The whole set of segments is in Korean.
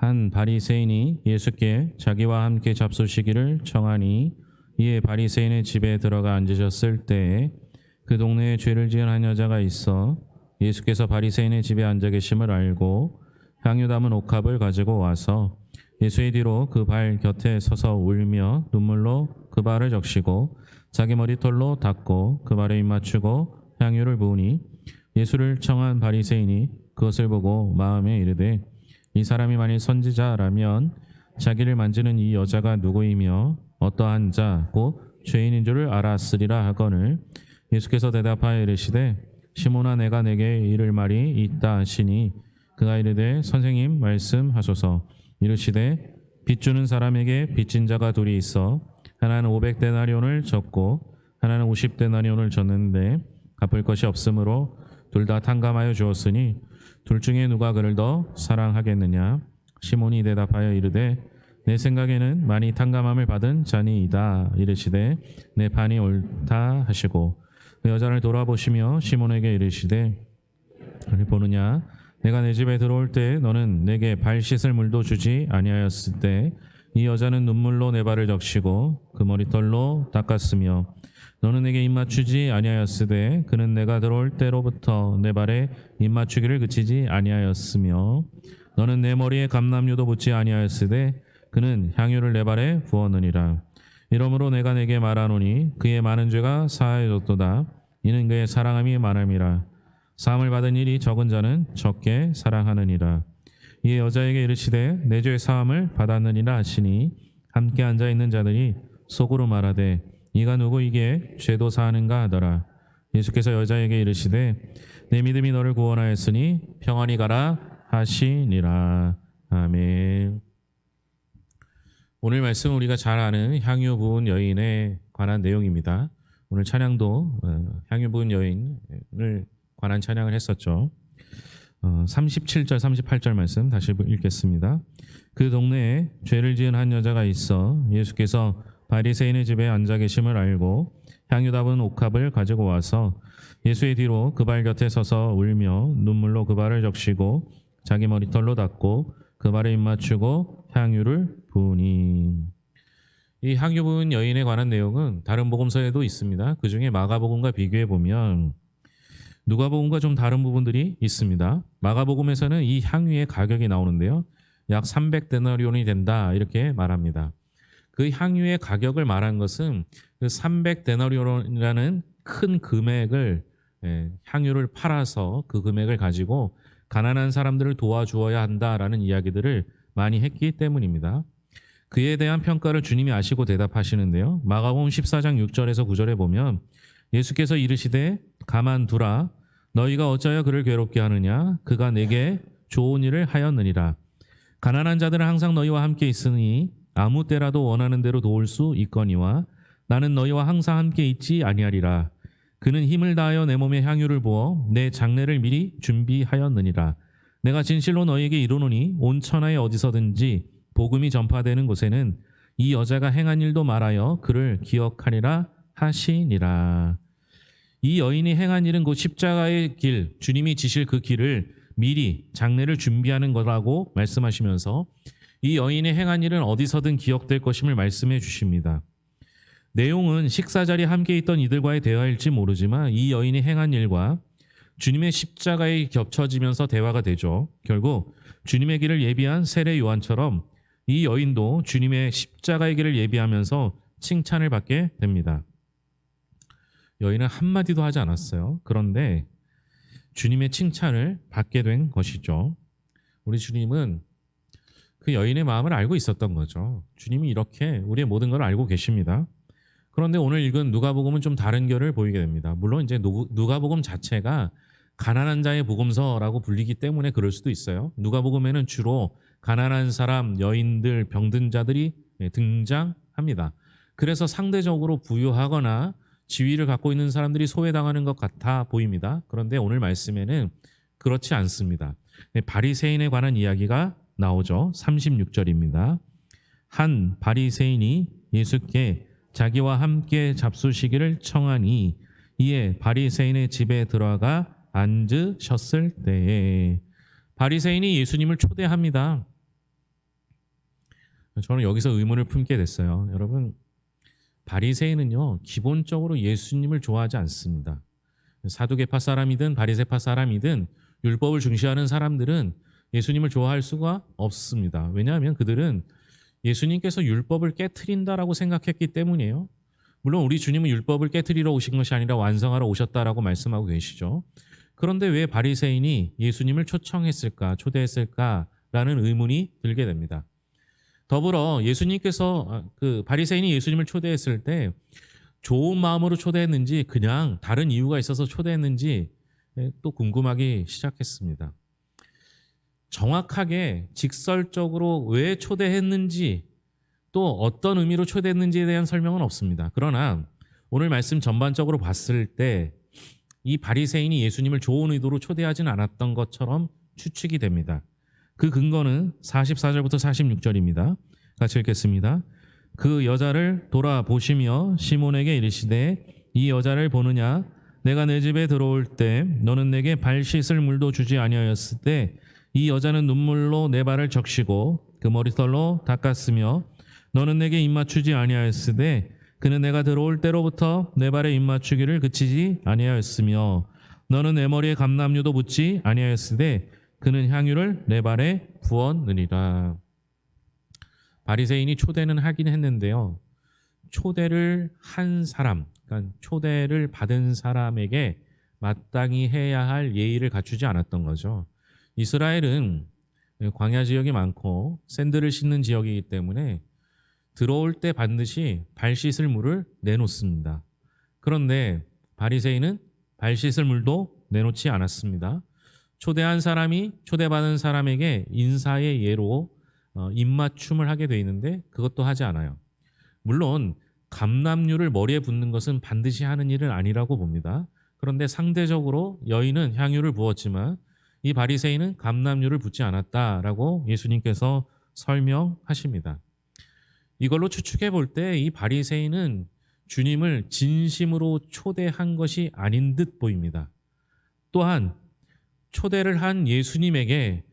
한 바리새인이 예수께 자기와 함께 잡수시기를 청하니 이에 바리새인의 집에 들어가 앉으셨을 때에 그 동네에 죄를 지은 한 여자가 있어 예수께서 바리새인의 집에 앉아 계심을 알고 향유 담은 옥합을 가지고 와서 예수의 뒤로 그 발 곁에 서서 울며 눈물로 그 발을 적시고 자기 머리털로 닦고 그 발에 입 맞추고 향유를 부으니 예수를 청한 바리새인이 그것을 보고 마음에 이르되 이 사람이 만일 선지자라면 자기를 만지는 이 여자가 누구이며 어떠한 자 곧 죄인인 줄을 알았으리라 하거늘 예수께서 대답하여 이르시되 시몬아 내가 내게 이를 말이 있다 하시니 그가 이르되 선생님 말씀하소서. 이르시되 빚주는 사람에게 빚진 자가 둘이 있어 하나는 500데나리온을 졌고 하나는 50데나리온을 졌는데 갚을 것이 없으므로 둘 다 탕감하여 주었으니 둘 중에 누가 그를 더 사랑하겠느냐. 시몬이 대답하여 이르되 내 생각에는 많이 탕감함을 받은 자니이다. 이르시되 내 판이 옳다 하시고 그 여자를 돌아보시며 시몬에게 이르시되 너를 보느냐. 내가 내 집에 들어올 때 너는 내게 발 씻을 물도 주지 아니하였을 때 이 여자는 눈물로 내 발을 적시고 그 머리털로 닦았으며 너는 내게 입 맞추지 아니하였으되 그는 내가 들어올 때로부터 내 발에 입 맞추기를 그치지 아니하였으며 너는 내 머리에 감람유도 붓지 아니하였으되 그는 향유를 내 발에 부었느니라. 이러므로 내가 내게 말하노니 그의 많은 죄가 사하여졌도다. 이는 그의 사랑함이 많음이라. 사함을 받은 일이 적은 자는 적게 사랑하느니라. 이에 여자에게 이르시되 내 죄 사함을 받았느니라 하시니 함께 앉아 있는 자들이 속으로 말하되 이가 누구이기에 죄도 사하는가 하더라. 예수께서 여자에게 이르시되 내 믿음이 너를 구원하였으니 평안히 가라 하시니라. 아멘. 오늘 말씀은 우리가 잘 아는 향유 부은 여인에 관한 내용입니다. 오늘 찬양도 향유 부은 여인을 관한 찬양을 했었죠. 37절 38절 말씀 다시 읽겠습니다. 그 동네에 죄를 지은 한 여자가 있어 예수께서 바리새인의 집에 앉아 계심을 알고 향유 담은 옥합을 가지고 와서 예수의 뒤로 그 발 곁에 서서 울며 눈물로 그 발을 적시고 자기 머리털로 닦고 그 발에 입 맞추고 향유를 부으니. 이 향유 부은 여인에 관한 내용은 다른 복음서에도 있습니다. 그 중에 마가복음과 비교해 보면 누가복음과 좀 다른 부분들이 있습니다. 마가복음에서는 이 향유의 가격이 나오는데요. 약 300데나리온이 된다 이렇게 말합니다. 그 향유의 가격을 말한 것은 그 300데나리온이라는 큰 금액을 향유를 팔아서 그 금액을 가지고 가난한 사람들을 도와주어야 한다라는 이야기들을 많이 했기 때문입니다. 그에 대한 평가를 주님이 아시고 대답하시는데요. 마가복음 14장 6절에서 9절에 보면 예수께서 이르시되 가만두라. 너희가 어찌하여 그를 괴롭게 하느냐. 그가 내게 좋은 일을 하였느니라. 가난한 자들은 항상 너희와 함께 있으니 아무 때라도 원하는 대로 도울 수 있거니와 나는 너희와 항상 함께 있지 아니하리라. 그는 힘을 다하여 내 몸에 향유를 부어 내 장례를 미리 준비하였느니라. 내가 진실로 너희에게 이르노니 온 천하에 어디서든지 복음이 전파되는 곳에는 이 여자가 행한 일도 말하여 그를 기억하리라 하시니라. 이 여인이 행한 일은 곧 십자가의 길, 주님이 지실 그 길을 미리 장례를 준비하는 거라고 말씀하시면서 이 여인의 행한 일은 어디서든 기억될 것임을 말씀해 주십니다. 내용은 식사 자리에 함께 있던 이들과의 대화일지 모르지만 이 여인이 행한 일과 주님의 십자가에 겹쳐지면서 대화가 되죠. 결국 주님의 길을 예비한 세례 요한처럼 이 여인도 주님의 십자가의 길을 예비하면서 칭찬을 받게 됩니다. 여인은 한마디도 하지 않았어요. 그런데 주님의 칭찬을 받게 된 것이죠. 우리 주님은 그 여인의 마음을 알고 있었던 거죠. 주님이 이렇게 우리의 모든 걸 알고 계십니다. 그런데 오늘 읽은 누가복음은 좀 다른 결을 보이게 됩니다. 물론 이제 누가복음 자체가 가난한 자의 복음서라고 불리기 때문에 그럴 수도 있어요. 누가복음에는 주로 가난한 사람, 여인들, 병든 자들이 등장합니다. 그래서 상대적으로 부유하거나 지위를 갖고 있는 사람들이 소외당하는 것 같아 보입니다. 그런데 오늘 말씀에는 그렇지 않습니다. 바리새인에 관한 이야기가 나오죠. 36절입니다. 한 바리새인이 예수께 자기와 함께 잡수시기를 청하니 이에 바리새인의 집에 들어가 앉으셨을 때에 바리새인이 예수님을 초대합니다. 저는 여기서 의문을 품게 됐어요. 여러분, 바리새인은요 기본적으로 예수님을 좋아하지 않습니다. 사두개파 사람이든 바리새파 사람이든 율법을 중시하는 사람들은 예수님을 좋아할 수가 없습니다. 왜냐하면 그들은 예수님께서 율법을 깨트린다라고 생각했기 때문이에요. 물론 우리 주님은 율법을 깨트리러 오신 것이 아니라 완성하러 오셨다라고 말씀하고 계시죠. 그런데 왜 바리새인이 예수님을 초청했을까, 초대했을까라는 의문이 들게 됩니다. 더불어 예수님께서 바리새인이 예수님을 초대했을 때 좋은 마음으로 초대했는지 그냥 다른 이유가 있어서 초대했는지 또 궁금하기 시작했습니다. 정확하게 직설적으로 왜 초대했는지 또 어떤 의미로 초대했는지에 대한 설명은 없습니다. 그러나 오늘 말씀 전반적으로 봤을 때 이 바리새인이 예수님을 좋은 의도로 초대하진 않았던 것처럼 추측이 됩니다. 그 근거는 44절부터 46절입니다. 같이 읽겠습니다. 그 여자를 돌아보시며 시몬에게 이르시되 이 여자를 보느냐? 내가 내 집에 들어올 때 너는 내게 발 씻을 물도 주지 아니하였을 때 이 여자는 눈물로 내 발을 적시고 그 머리털로 닦았으며 너는 내게 입맞추지 아니하였으되 그는 내가 들어올 때로부터 내 발에 입맞추기를 그치지 아니하였으며 너는 내 머리에 감람유도 붓지 아니하였으되 그는 향유를 내 발에 부었느니라. 바리새인이 초대는 하긴 했는데요. 초대를 한 사람, 그러니까 초대를 받은 사람에게 마땅히 해야 할 예의를 갖추지 않았던 거죠. 이스라엘은 광야 지역이 많고 샌들을 씻는 지역이기 때문에 들어올 때 반드시 발 씻을 물을 내놓습니다. 그런데 바리새인은 발 씻을 물도 내놓지 않았습니다. 초대한 사람이 초대받은 사람에게 인사의 예로 입맞춤을 하게 돼 있는데 그것도 하지 않아요. 물론 감람유를 머리에 붓는 것은 반드시 하는 일은 아니라고 봅니다. 그런데 상대적으로 여인은 향유를 부었지만 이 바리새인은 감람유를 붓지 않았다라고 예수님께서 설명하십니다. 이걸로 추측해 볼 때 이 바리새인은 주님을 진심으로 초대한 것이 아닌 듯 보입니다. 또한 초대를 한 예수님에게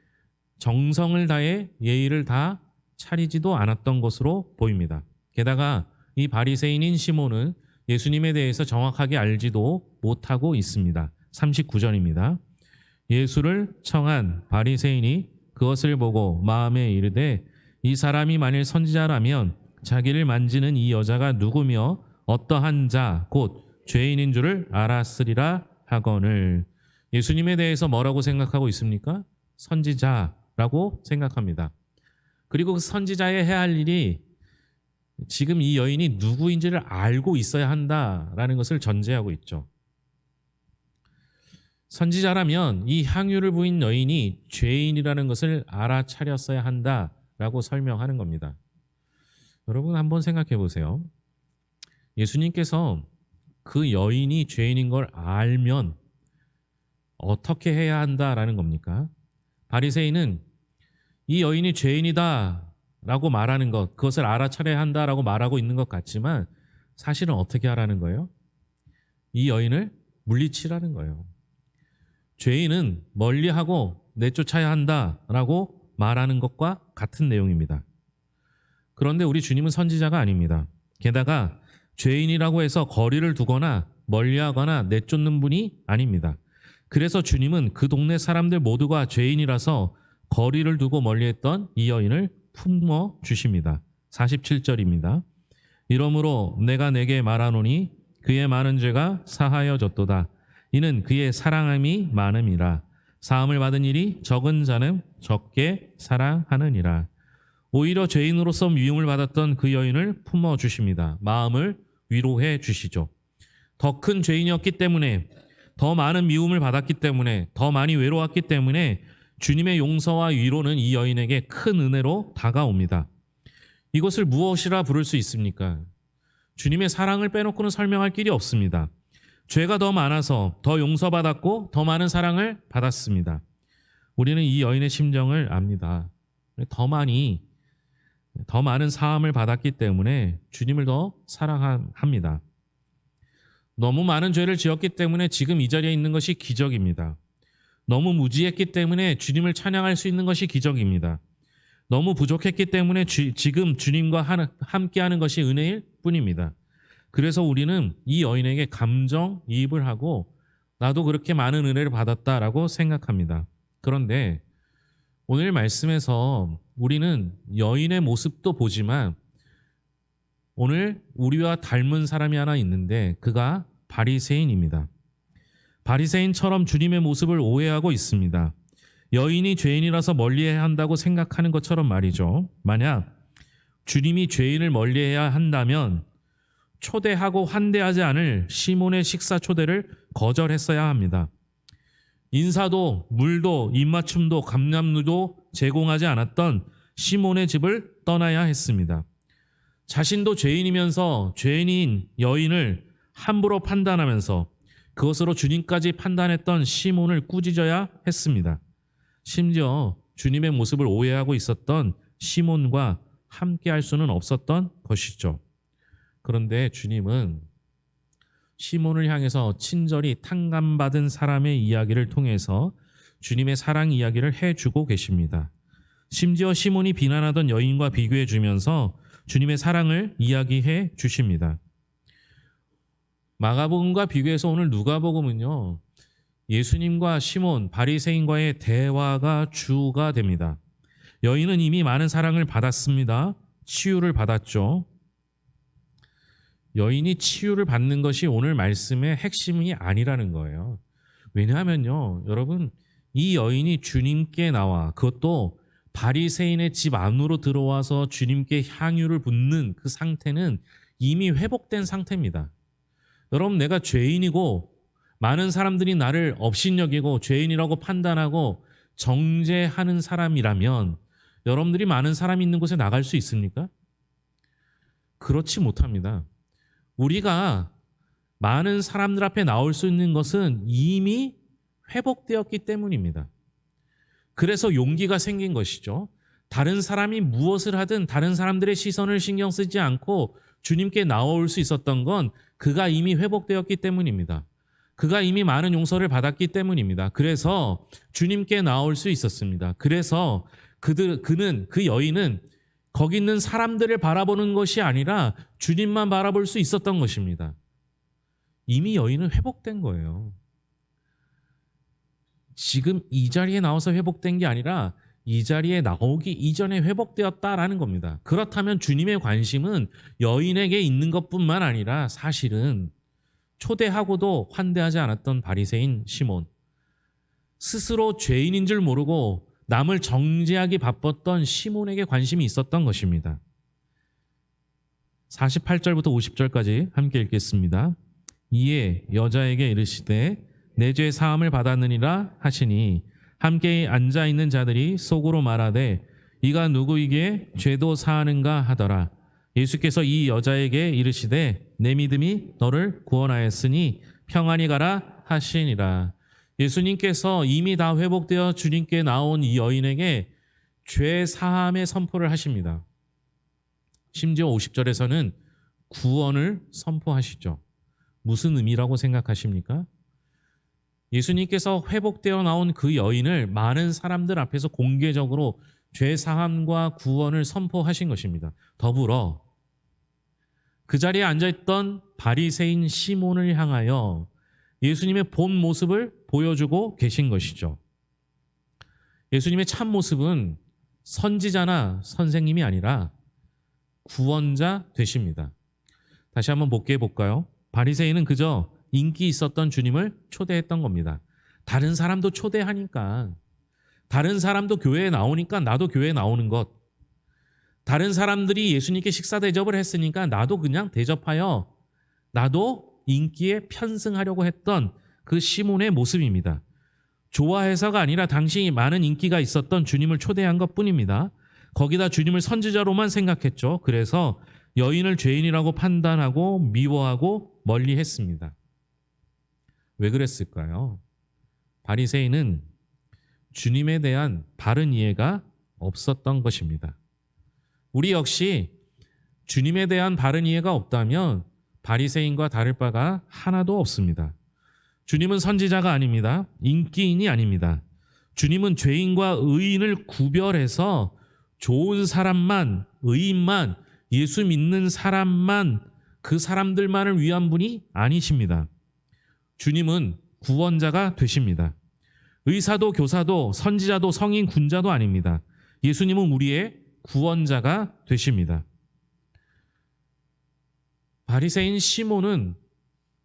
정성을 다해 예의를 다 차리지도 않았던 것으로 보입니다. 게다가 이 바리새인인 시몬은 예수님에 대해서 정확하게 알지도 못하고 있습니다. 39절입니다. 예수를 청한 바리새인이 그것을 보고 마음에 이르되 이 사람이 만일 선지자라면 자기를 만지는 이 여자가 누구며 어떠한 자 곧 죄인인 줄을 알았으리라 하거늘. 예수님에 대해서 뭐라고 생각하고 있습니까? 선지자라고 생각합니다. 그리고 그 선지자의 해야 할 일이 지금 이 여인이 누구인지를 알고 있어야 한다라는 것을 전제하고 있죠. 선지자라면 이 향유를 부인 여인이 죄인이라는 것을 알아차렸어야 한다라고 설명하는 겁니다. 여러분 한번 생각해 보세요. 예수님께서 그 여인이 죄인인 걸 알면 어떻게 해야 한다라는 겁니까? 바리새인은 이 여인이 죄인이다라고 말하는 것, 그것을 알아차려야 한다라고 말하고 있는 것 같지만 사실은 어떻게 하라는 거예요? 이 여인을 물리치라는 거예요. 죄인은 멀리하고 내쫓아야 한다라고 말하는 것과 같은 내용입니다. 그런데 우리 주님은 선지자가 아닙니다. 게다가 죄인이라고 해서 거리를 두거나 멀리하거나 내쫓는 분이 아닙니다. 그래서 주님은 그 동네 사람들 모두가 죄인이라서 거리를 두고 멀리했던 이 여인을 품어 주십니다. 47절입니다. 이러므로 내가 내게 말하노니 그의 많은 죄가 사하여졌도다. 이는 그의 사랑함이 많음이라. 사함을 받은 일이 적은 자는 적게 사랑하느니라. 오히려 죄인으로서 미움을 받았던 그 여인을 품어 주십니다. 마음을 위로해 주시죠. 더 큰 죄인이었기 때문에, 더 많은 미움을 받았기 때문에, 더 많이 외로웠기 때문에 주님의 용서와 위로는 이 여인에게 큰 은혜로 다가옵니다. 이것을 무엇이라 부를 수 있습니까? 주님의 사랑을 빼놓고는 설명할 길이 없습니다. 죄가 더 많아서 더 용서받았고 더 많은 사랑을 받았습니다. 우리는 이 여인의 심정을 압니다. 더 많은 사함을 받았기 때문에 주님을 더 사랑합니다. 너무 많은 죄를 지었기 때문에 지금 이 자리에 있는 것이 기적입니다. 너무 무지했기 때문에 주님을 찬양할 수 있는 것이 기적입니다. 너무 부족했기 때문에 지금 주님과 함께하는 것이 은혜일 뿐입니다. 그래서 우리는 이 여인에게 감정이입을 하고 나도 그렇게 많은 은혜를 받았다라고 생각합니다. 그런데 오늘 말씀에서 우리는 여인의 모습도 보지만 오늘 우리와 닮은 사람이 하나 있는데 그가 바리새인입니다. 바리새인처럼 주님의 모습을 오해하고 있습니다. 여인이 죄인이라서 멀리해야 한다고 생각하는 것처럼 말이죠. 만약 주님이 죄인을 멀리해야 한다면 초대하고 환대하지 않을 시몬의 식사 초대를 거절했어야 합니다. 인사도 물도 입맞춤도 감람루도 제공하지 않았던 시몬의 집을 떠나야 했습니다. 자신도 죄인이면서 죄인인 여인을 함부로 판단하면서 그것으로 주님까지 판단했던 시몬을 꾸짖어야 했습니다. 심지어 주님의 모습을 오해하고 있었던 시몬과 함께할 수는 없었던 것이죠. 그런데 주님은 시몬을 향해서 친절히 탕감받은 사람의 이야기를 통해서 주님의 사랑 이야기를 해주고 계십니다. 심지어 시몬이 비난하던 여인과 비교해 주면서 주님의 사랑을 이야기해 주십니다. 마가복음과 비교해서 오늘 누가복음은요, 예수님과 시몬, 바리새인과의 대화가 주가 됩니다. 여인은 이미 많은 사랑을 받았습니다. 치유를 받았죠. 여인이 치유를 받는 것이 오늘 말씀의 핵심이 아니라는 거예요. 왜냐하면요, 여러분, 이 여인이 주님께 나와 그것도 바리새인의 집 안으로 들어와서 주님께 향유를 붓는 그 상태는 이미 회복된 상태입니다. 여러분, 내가 죄인이고 많은 사람들이 나를 업신여기고 죄인이라고 판단하고 정죄하는 사람이라면 여러분들이 많은 사람이 있는 곳에 나갈 수 있습니까? 그렇지 못합니다. 우리가 많은 사람들 앞에 나올 수 있는 것은 이미 회복되었기 때문입니다. 그래서 용기가 생긴 것이죠. 다른 사람이 무엇을 하든 다른 사람들의 시선을 신경 쓰지 않고 주님께 나올 수 있었던 건 그가 이미 회복되었기 때문입니다. 그가 이미 많은 용서를 받았기 때문입니다. 그래서 주님께 나올 수 있었습니다. 그래서 그 여인은 거기 있는 사람들을 바라보는 것이 아니라 주님만 바라볼 수 있었던 것입니다. 이미 여인은 회복된 거예요. 지금 이 자리에 나와서 회복된 게 아니라 이 자리에 나오기 이전에 회복되었다라는 겁니다. 그렇다면 주님의 관심은 여인에게 있는 것뿐만 아니라 사실은 초대하고도 환대하지 않았던 바리새인 시몬, 스스로 죄인인 줄 모르고 남을 정죄하기 바빴던 시몬에게 관심이 있었던 것입니다. 48절부터 50절까지 함께 읽겠습니다. 이에 여자에게 이르시되 내 죄 사함을 받았느니라 하시니 함께 앉아있는 자들이 속으로 말하되 이가 누구이기에 죄도 사하는가 하더라. 예수께서 이 여자에게 이르시되 내 믿음이 너를 구원하였으니 평안히 가라 하시니라. 예수님께서 이미 다 회복되어 주님께 나온 이 여인에게 죄 사함의 선포를 하십니다. 심지어 50절에서는 구원을 선포하시죠. 무슨 의미라고 생각하십니까? 예수님께서 회복되어 나온 그 여인을 많은 사람들 앞에서 공개적으로 죄 사함과 구원을 선포하신 것입니다. 더불어 그 자리에 앉아있던 바리새인 시몬을 향하여 예수님의 본 모습을 보여주고 계신 것이죠. 예수님의 참 모습은 선지자나 선생님이 아니라 구원자 되십니다. 다시 한번 복귀해 볼까요? 바리새인은 그저 인기 있었던 주님을 초대했던 겁니다. 다른 사람도 초대하니까, 다른 사람도 교회에 나오니까 나도 교회에 나오는 것, 다른 사람들이 예수님께 식사 대접을 했으니까 나도 그냥 대접하여 나도 인기에 편승하려고 했던 그 시몬의 모습입니다. 좋아해서가 아니라 당시 많은 인기가 있었던 주님을 초대한 것뿐입니다. 거기다 주님을 선지자로만 생각했죠. 그래서 여인을 죄인이라고 판단하고 미워하고 멀리했습니다. 왜 그랬을까요? 바리새인은 주님에 대한 바른 이해가 없었던 것입니다. 우리 역시 주님에 대한 바른 이해가 없다면 바리새인과 다를 바가 하나도 없습니다. 주님은 선지자가 아닙니다. 인기인이 아닙니다. 주님은 죄인과 의인을 구별해서 좋은 사람만, 의인만, 예수 믿는 사람만, 그 사람들만을 위한 분이 아니십니다. 주님은 구원자가 되십니다. 의사도 교사도 선지자도 성인 군자도 아닙니다. 예수님은 우리의 구원자가 되십니다. 바리새인 시몬은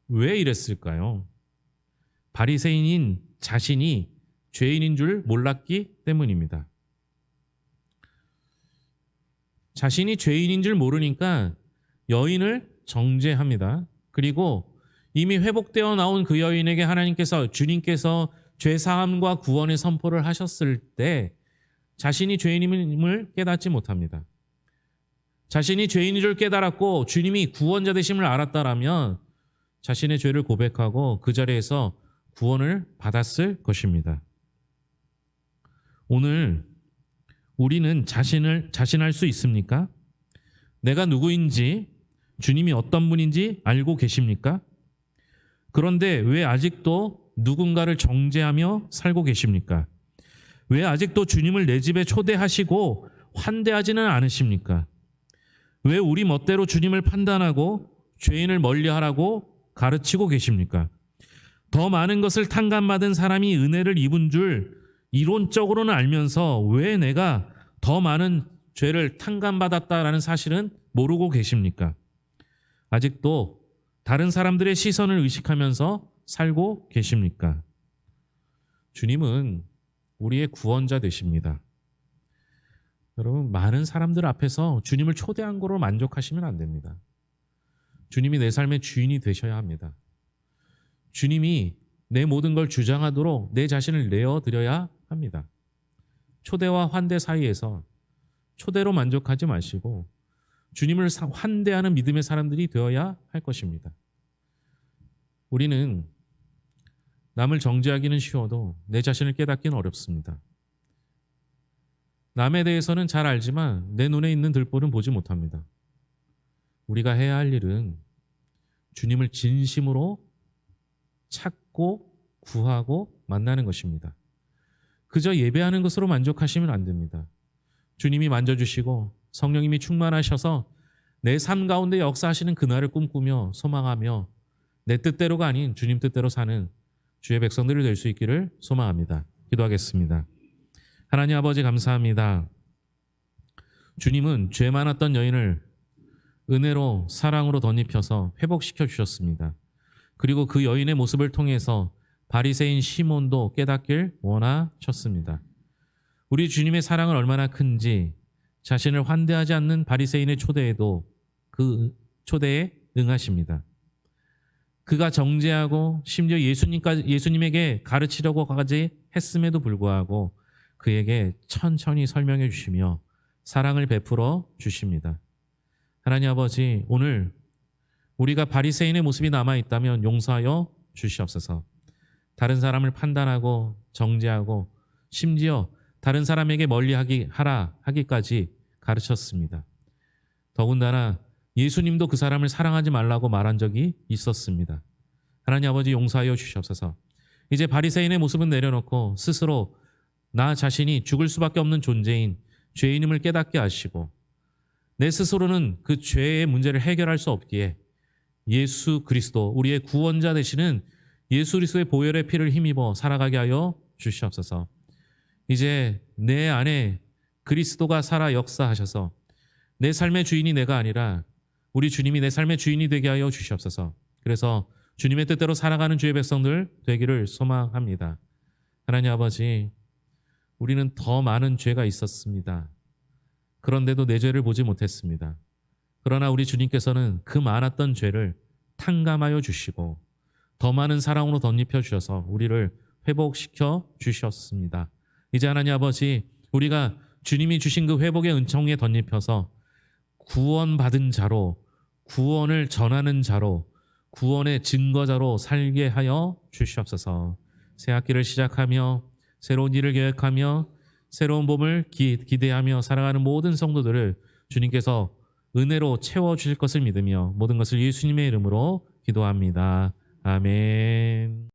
왜 이랬을까요? 바리새인인 자신이 죄인인 줄 몰랐기 때문입니다. 자신이 죄인인 줄 모르니까 여인을 정죄합니다. 그리고 이미 회복되어 나온 그 여인에게 주님께서 죄사함과 구원의 선포를 하셨을 때 자신이 죄인임을 깨닫지 못합니다. 자신이 죄인인 줄 깨달았고 주님이 구원자 되심을 알았다라면 자신의 죄를 고백하고 그 자리에서 구원을 받았을 것입니다. 오늘 우리는 자신할 수 있습니까? 내가 누구인지, 주님이 어떤 분인지 알고 계십니까? 그런데 왜 아직도 누군가를 정죄하며 살고 계십니까? 왜 아직도 주님을 내 집에 초대하시고 환대하지는 않으십니까? 왜 우리 멋대로 주님을 판단하고 죄인을 멀리하라고 가르치고 계십니까? 더 많은 것을 탕감받은 사람이 은혜를 입은 줄 이론적으로는 알면서 왜 내가 더 많은 죄를 탕감받았다라는 사실은 모르고 계십니까? 아직도 다른 사람들의 시선을 의식하면서 살고 계십니까? 주님은 우리의 구원자 되십니다. 여러분, 많은 사람들 앞에서 주님을 초대한 거로 만족하시면 안 됩니다. 주님이 내 삶의 주인이 되셔야 합니다. 주님이 내 모든 걸 주장하도록 내 자신을 내어드려야 합니다. 초대와 환대 사이에서 초대로 만족하지 마시고 주님을 환대하는 믿음의 사람들이 되어야 할 것입니다. 우리는 남을 정죄하기는 쉬워도 내 자신을 깨닫기는 어렵습니다. 남에 대해서는 잘 알지만 내 눈에 있는 들보는 보지 못합니다. 우리가 해야 할 일은 주님을 진심으로 찾고 구하고 만나는 것입니다. 그저 예배하는 것으로 만족하시면 안 됩니다. 주님이 만져주시고 성령님이 충만하셔서 내 삶 가운데 역사하시는 그날을 꿈꾸며 소망하며 내 뜻대로가 아닌 주님 뜻대로 사는 주의 백성들이 될 수 있기를 소망합니다. 기도하겠습니다. 하나님 아버지 감사합니다. 주님은 죄 많았던 여인을 은혜로 사랑으로 덧입혀서 회복시켜 주셨습니다. 그리고 그 여인의 모습을 통해서 바리새인 시몬도 깨닫길 원하셨습니다. 우리 주님의 사랑은 얼마나 큰지 자신을 환대하지 않는 바리새인의 초대에도 그 초대에 응하십니다. 그가 정죄하고 심지어 예수님에게 가르치려고까지 했음에도 불구하고 그에게 천천히 설명해 주시며 사랑을 베풀어 주십니다. 하나님 아버지, 오늘 우리가 바리새인의 모습이 남아있다면 용서하여 주시옵소서. 다른 사람을 판단하고 정죄하고 심지어 다른 사람에게 하기까지 가르쳤습니다. 더군다나 예수님도 그 사람을 사랑하지 말라고 말한 적이 있었습니다. 하나님 아버지 용서하여 주시옵소서. 이제 바리새인의 모습은 내려놓고 스스로 나 자신이 죽을 수밖에 없는 존재인 죄인임을 깨닫게 하시고 내 스스로는 그 죄의 문제를 해결할 수 없기에 예수 그리스도 우리의 구원자 되시는 예수 그리스도의 보혈의 피를 힘입어 살아가게 하여 주시옵소서. 이제 내 안에 그리스도가 살아 역사하셔서 내 삶의 주인이 내가 아니라 우리 주님이 내 삶의 주인이 되게 하여 주시옵소서. 그래서 주님의 뜻대로 살아가는 주의 백성들 되기를 소망합니다. 하나님 아버지, 우리는 더 많은 죄가 있었습니다. 그런데도 내 죄를 보지 못했습니다. 그러나 우리 주님께서는 그 많았던 죄를 탕감하여 주시고 더 많은 사랑으로 덧입혀 주셔서 우리를 회복시켜 주셨습니다. 이제 하나님 아버지, 우리가 주님이 주신 그 회복의 은총에 덧입혀서 구원받은 자로, 구원을 전하는 자로, 구원의 증거자로 살게 하여 주시옵소서. 새 학기를 시작하며 새로운 일을 계획하며 새로운 봄을 기대하며 살아가는 모든 성도들을 주님께서 은혜로 채워주실 것을 믿으며 모든 것을 예수님의 이름으로 기도합니다. 아멘.